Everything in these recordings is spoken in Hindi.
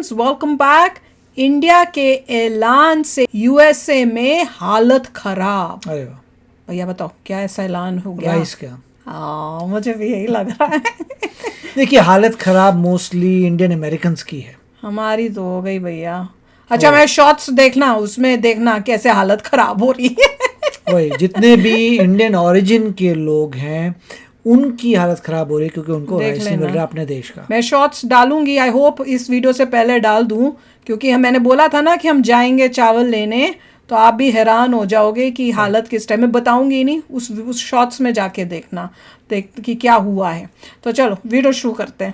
Friends, welcome back. इंडिया के ऐलान से यूएसए में हालत खराब। अरे वाह भैया बताओ क्या ऐसा ऐलान हो गया? राइस क्या? हाँ, मुझे भी यही लग रहा है। देखिए, हालत खराब मोस्टली इंडियन अमेरिकन की है। हमारी तो हो गई भैया। अच्छा, मैं शॉर्ट्स देखना, उसमें देखना कैसे हालत खराब हो रही है। वही, जितने भी इंडियन ओरिजिन के लोग हैं उनकी हालत खराब हो रही है क्योंकि उनको देख राइस नहीं मिल लेना। रहा अपने देश का। मैं शॉर्ट्स डालूंगी, आई होप इस वीडियो से पहले डाल दूं, क्योंकि मैंने बोला था ना कि हम जाएंगे चावल लेने, तो आप भी हैरान हो जाओगे कि हालत किस टाइम में। बताऊंगी ही नहीं, उस शॉर्ट्स में जाके देखना कि क्या हुआ है। तो चलो वीडियो शुरू करते हैं।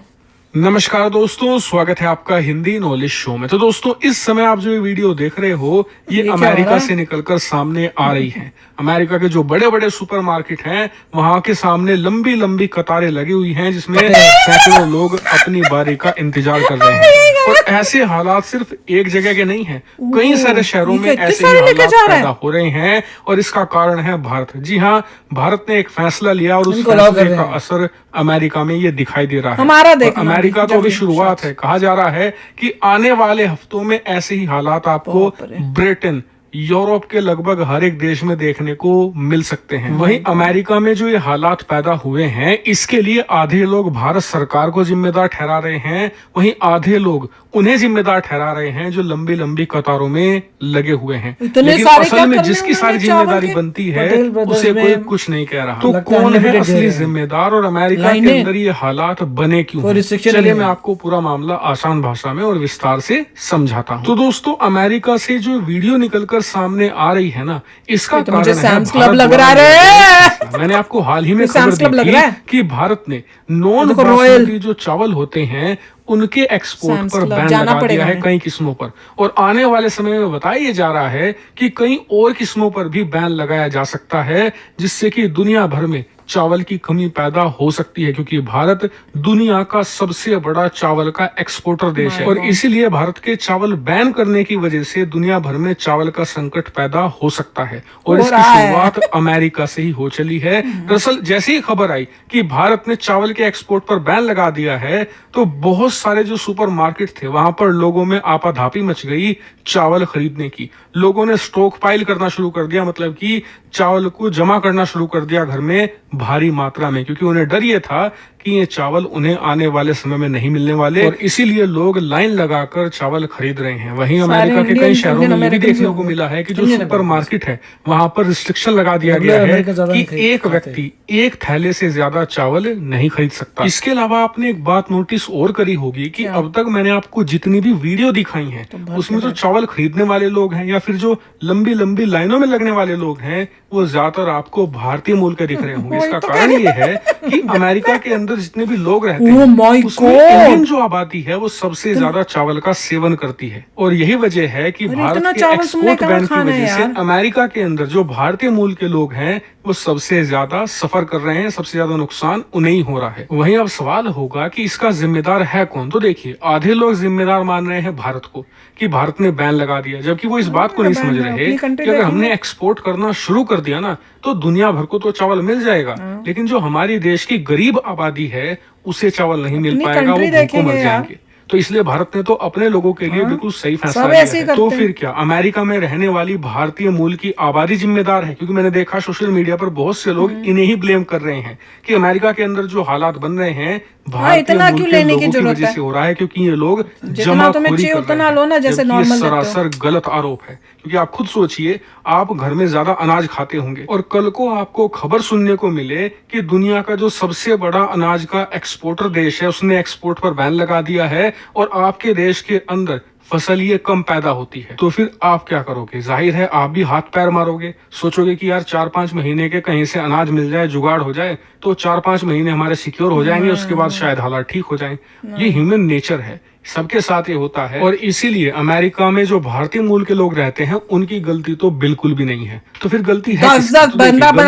नमस्कार दोस्तों, स्वागत है आपका हिंदी नॉलेज शो में। तो दोस्तों, इस समय आप जो ये वीडियो देख रहे हो ये क्या हो अमेरिका रहा है? से निकलकर सामने आ रही है। अमेरिका के जो बड़े बड़े सुपरमार्केट हैं वहां के सामने लंबी लंबी कतारें लगी हुई हैं, जिसमें सैकड़ों लोग अपनी बारी का इंतजार कर रहे हैं। और ऐसे हालात सिर्फ एक जगह के नहीं हैं, कई सारे शहरों में ऐसे ही हालात पैदा हो रहे हैं और इसका कारण है भारत। जी हाँ, भारत ने एक फैसला लिया और उस फैसले का असर अमेरिका में ये दिखाई दे रहा है। हमारा देखना अमेरिका तो अभी शुरुआत है। कहा जा रहा है कि आने वाले हफ्तों में ऐसे ही हालात आपको ब्रिटेन, यूरोप के लगभग हर एक देश में देखने को मिल सकते हैं। वहीं अमेरिका में जो ये हालात पैदा हुए हैं, इसके लिए आधे लोग भारत सरकार को जिम्मेदार ठहरा रहे हैं, वहीं आधे लोग उन्हें जिम्मेदार ठहरा रहे हैं जो लंबी लंबी कतारों में लगे हुए हैं। लेकिन असल में जिसकी सारी जिम्मेदारी बनती है उसे कोई कुछ नहीं कह रहा। तो कौन है असली जिम्मेदार और अमेरिका के अंदर ये हालात बने क्यों? चलिए मैं आपको पूरा मामला आसान भाषा में और विस्तार से समझाता हूँ। तो दोस्तों, अमेरिका से जो वीडियो निकलकर सामने आ रही है ना, इसका कारण है क्लब लग रहा है। मैंने आपको हाल ही में खबर दी थी कि भारत ने नॉन बासमती जो चावल होते हैं उनके एक्सपोर्ट पर बैन लगा दिया है कई किस्मों पर, और आने वाले समय में बताया जा रहा है कि कई और किस्मों पर भी बैन लगाया जा सकता है, जिससे कि दुनिया भर में चावल की कमी पैदा हो सकती है, क्योंकि भारत दुनिया का सबसे बड़ा चावल का एक्सपोर्टर देश है। और इसीलिए भारत के चावल बैन करने की वजह से दुनिया भर में चावल का संकट पैदा हो सकता है, और इसकी शुरुआत अमेरिका से ही हो चली है। दरअसल जैसे ही खबर आई कि भारत ने चावल के एक्सपोर्ट पर बैन लगा दिया है, तो बहुत सारे जो सुपरमार्केट थे वहां पर लोगों में आपाधापी मच गई चावल खरीदने की। लोगों ने स्टॉक पाइल करना शुरू कर दिया, मतलब कि चावल को जमा करना शुरू कर दिया घर में भारी मात्रा में, क्योंकि उन्हें डर ये था कि ये चावल उन्हें आने वाले समय में नहीं मिलने वाले, और इसीलिए लोग लाइन लगाकर चावल खरीद रहे हैं। वहीं अमेरिका के कई शहरों में ये भी देखने को मिला है कि जो सुपरमार्केट है वहां पर रिस्ट्रिक्शन लगा दिया गया है कि एक व्यक्ति एक थैले से ज्यादा चावल नहीं खरीद सकता। इसके अलावा आपने एक बात नोटिस और करी होगी कि अब तक मैंने आपको जितनी भी वीडियो दिखाई है उसमें जो चावल खरीदने वाले लोग हैं या फिर जो लंबी लंबी लाइनों में लगने वाले लोग हैं वो ज्यादातर आपको भारतीय मूल के दिख रहे होंगे। इसका कारण ये है कि अमेरिका के अंदर जितने भी लोग रहते हैं उसमें इंडियन जो आबादी है वो सबसे ज्यादा चावल का सेवन करती है, और यही वजह है कि भारत के एक्सपोर्ट बैन की वजह से अमेरिका के अंदर जो भारतीय मूल के लोग हैं वो सबसे ज्यादा सफर कर रहे हैं, सबसे ज्यादा नुकसान उन्हें ही हो रहा है। वहीं अब सवाल होगा कि इसका जिम्मेदार है कौन? तो देखिए, आधे लोग जिम्मेदार मान रहे हैं भारत को कि भारत ने बैन लगा दिया, जबकि वो इस बात को नहीं समझ रहे कि अगर हमने एक्सपोर्ट करना शुरू कर दिया ना तो दुनिया भर को तो चावल मिल जाएगा, लेकिन जो हमारी देश की गरीब आबादी है उसे चावल नहीं मिल पाएगा, वो भूखों मर जाएंगे। तो इसलिए भारत ने तो अपने लोगों के लिए बिल्कुल सही फैसला लिया है। तो फिर क्या अमेरिका में रहने वाली भारतीय मूल की आबादी जिम्मेदार है? क्योंकि मैंने देखा सोशल मीडिया पर बहुत से लोग इन्हें ही ब्लेम कर रहे हैं कि अमेरिका के अंदर जो हालात बन रहे हैं भारतीय मूल के लोगों की वजह से हो रहा है, क्योंकि ये लोग जमाखोरी कर रहे हैं, जबकि ये सरासर गलत आरोप है। क्योंकि आप खुद सोचिए, आप घर में ज्यादा अनाज खाते होंगे और कल को आपको खबर सुनने को मिले कि दुनिया का जो सबसे बड़ा अनाज का एक्सपोर्टर देश है उसने एक्सपोर्ट पर बैन लगा दिया है और आपके देश के अंदर फसल ये कम पैदा होती है, तो फिर आप क्या करोगे? जाहिर है आप भी हाथ पैर मारोगे, सोचोगे कि यार 4-5 महीने के कहीं से अनाज मिल जाए, जुगाड़ हो जाए तो 4-5 महीने हमारे सिक्योर हो जाएंगे, उसके बाद शायद हालात ठीक हो जाएं। ये ह्यूमन नेचर है, सबके साथ ये होता है, और इसीलिए अमेरिका में जो भारतीय मूल के लोग रहते हैं उनकी गलती तो बिल्कुल भी नहीं है। तो फिर गलती है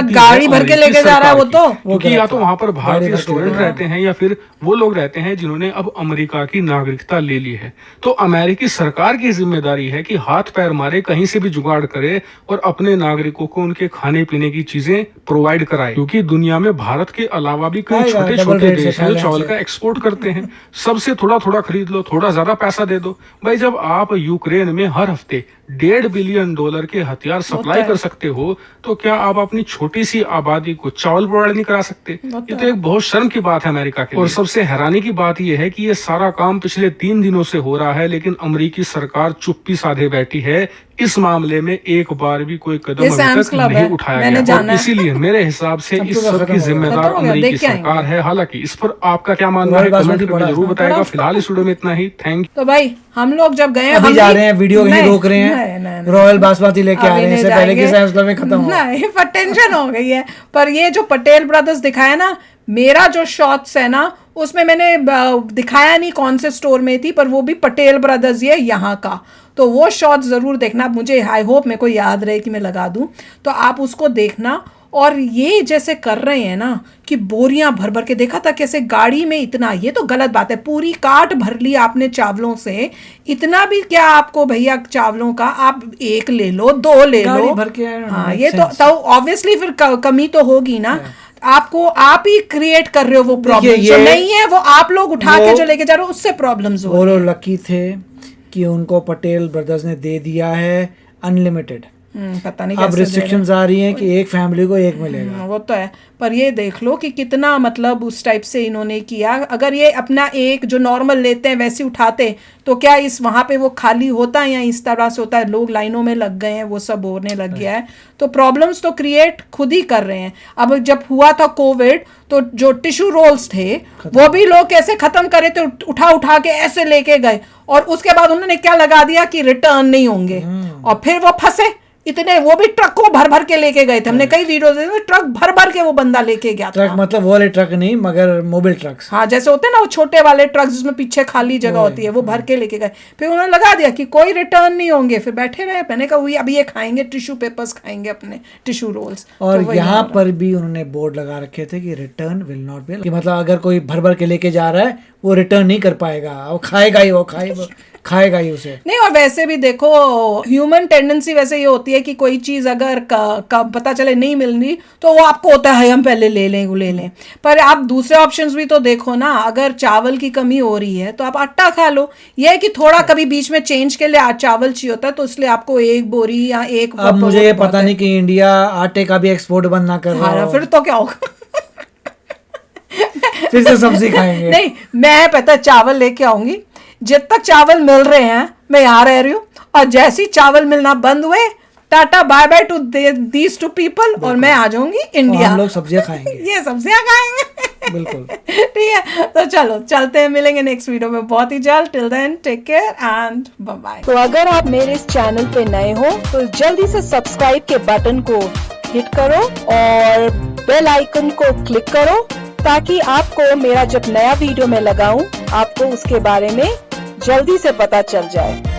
गाड़ी भर के लेके जा रहा है वो तो, क्योंकि या तो वहाँ पर भारतीय स्टूडेंट रहते हैं या फिर वो लोग रहते हैं जिन्होंने अब अमेरिका की नागरिकता ले ली है। तो अमेरिकी सरकार की जिम्मेदारी है कि हाथ पैर मारे, कहीं से भी जुगाड़ करे और अपने नागरिकों को उनके खाने पीने की चीजें प्रोवाइड कराए, क्योंकि दुनिया में भारत के अलावा भी कई छोटे छोटे देश हैं जो चावल का एक्सपोर्ट करते हैं। सबसे थोड़ा थोड़ा खरीद लो, लो, थोड़ा ज्यादा पैसा दे दो। भाई जब आप यूक्रेन में हर हफ्ते $1.5 बिलियन के हथियार सप्लाई कर सकते हो, तो क्या आप अपनी छोटी सी आबादी को चावल प्रोवाइड नहीं करा सकते? ये तो एक बहुत शर्म की बात है अमेरिका के लिए। और सबसे हैरानी की बात यह है कि ये सारा काम पिछले 3 दिनों से हो रहा है, लेकिन अमेरिकी सरकार चुप्पी साधे बैठी है। इस मामले में एक बार भी कोई कदम अभी तक नहीं उठाया गया, और इसीलिए मेरे हिसाब से इस सब की जिम्मेदार अमेरिकी सरकार है। हालांकि इस पर आपका क्या मानना है, कमेंट करके जरूर बताएगा। फिलहाल इस वीडियो में इतना ही। Thank you. तो भाई हम लोग जब गए, अभी जा रहे हैं, वीडियो कहीं रोक रहे हैं, रॉयल बासमती लेके आ रहे हैं, इससे पहले कि सैम्स क्लब में खत्म हो। नहीं, पर टेंशन हो गई है। पर ये जो पटेल ब्रदर्स दिखाया ना, मेरा जो शॉट्स है ना, उसमें मैंने दिखाया नहीं कौन से स्टोर में थी, पर वो भी पटेल ब्रदर्स ये यहाँ का, तो वो शॉट्स ज़रूर देखना। मुझे आई होप मेरे को याद रहे कि मैं लगा दूँ, तो आप उसको देखना। और ये जैसे कर रहे हैं ना कि बोरियां भर भर के, देखा था कैसे गाड़ी में इतना, ये तो गलत बात है, पूरी कार्ट भर ली आपने चावलों से। इतना भी क्या आपको भैया चावलों का, आप एक ले लो, 2 ले लो भर के। हाँ, ये तो ऑब्वियसली फिर कमी तो होगी ना। आपको आप ही क्रिएट कर रहे हो वो प्रॉब्लम, जो नहीं है वो आप लोग उठा के जो लेके जा रहे हो, उससे प्रॉब्लम्स हो रही है। वो लकी थे कि उनको पटेल ब्रदर्स ने दे दिया है अनलिमिटेड। पता नहीं अब रिस्ट्रिक्शंस आ रही हैं कि एक फैमिली को एक मिलेगा। वो तो है, पर ये देख लो कि कितना मतलब उस टाइप से इन्होंने किया। अगर ये अपना एक जो नॉर्मल लेते हैं वैसे उठाते, तो क्या इस वहाँ पे वो खाली होता है या इस तरह से होता है? लोग लाइनों में लग गए हैं, वो सब होने लग गया है। तो प्रॉब्लम्स तो क्रिएट खुद ही कर रहे हैं। अब जब हुआ था कोविड, तो जो टिश्यू रोल्स थे वो भी लोग कैसे खत्म करे थे, उठा उठा के ऐसे लेके गए, और उसके बाद उन्होंने क्या लगा दिया कि रिटर्न नहीं होंगे, और फिर वो फंसे इतने। वो भी ट्रकों भर भर के लेके गए थे, हमने कई वीडियोस देखे, ट्रक भर भर के वो बंदा लेके गया था। ट्रक मतलब वो वाले ट्रक नहीं, मगर मोबाइल ट्रक्स। हाँ, जैसे होते हैं ना वो छोटे वाले ट्रक जिसमें पीछे खाली जगह होती है, वो भर के लेके गए। फिर उन्होंने लगा दिया कि कोई रिटर्न नहीं होंगे, फिर बैठे रहे। मैंने कहा वही, अभी ये खाएंगे टिश्यू पेपर्स, खाएंगे अपने टिश्यू रोल्स। और तो यहाँ पर भी उन्होंने बोर्ड लगा रखे थे कि रिटर्न विल नॉट बी, कि मतलब अगर कोई भर भर के लेके जा रहा है वो रिटर्न नहीं कर पाएगा, वो खाएगा ही, वो खाएगा ही उसे। नहीं, और वैसे भी देखो ह्यूमन टेंडेंसी वैसे ये होती है कि कोई चीज़ अगर पता चले नहीं मिलनी, तो वो आपको होता है हम पहले ले लें। पर आप दूसरे ऑप्शंस भी तो देखो ना। अगर चावल की कमी हो रही है तो आप आटा खा लो। ये है कि थोड़ा कभी बीच में चेंज के लिए चावल चाहिए होता है, तो इसलिए आपको 1 बोरी या 1। अब मुझे ये पता नहीं कि इंडिया आटे का भी एक्सपोर्ट बंद ना कर रहा हो। फिर तो क्या होगा? फिर से सब्जी खाएंगे। नहीं, मैं पता चावल लेके आऊंगी। जब तक चावल मिल रहे हैं मैं यहाँ रह रही हूँ, और जैसे ही चावल मिलना बंद हुए, tata bye bye to these 2 people, और मैं आ जाऊंगी इंडिया। हम लोग सब्जियां खाएंगे। ये सब्जियां खाएंगे। बिल्कुल। ठीक है, तो चलो चलते हैं, मिलेंगे नेक्स्ट वीडियो में बहुत ही जल्द। Till then take care and bye bye. तो अगर आप मेरे इस चैनल पे नए हो तो जल्दी से सब्सक्राइब के बटन को हिट करो और बेल आइकन को क्लिक करो, ताकि आपको मेरा जब नया वीडियो मैं लगाऊं, आपको उसके बारे में जल्दी से पता चल जाए।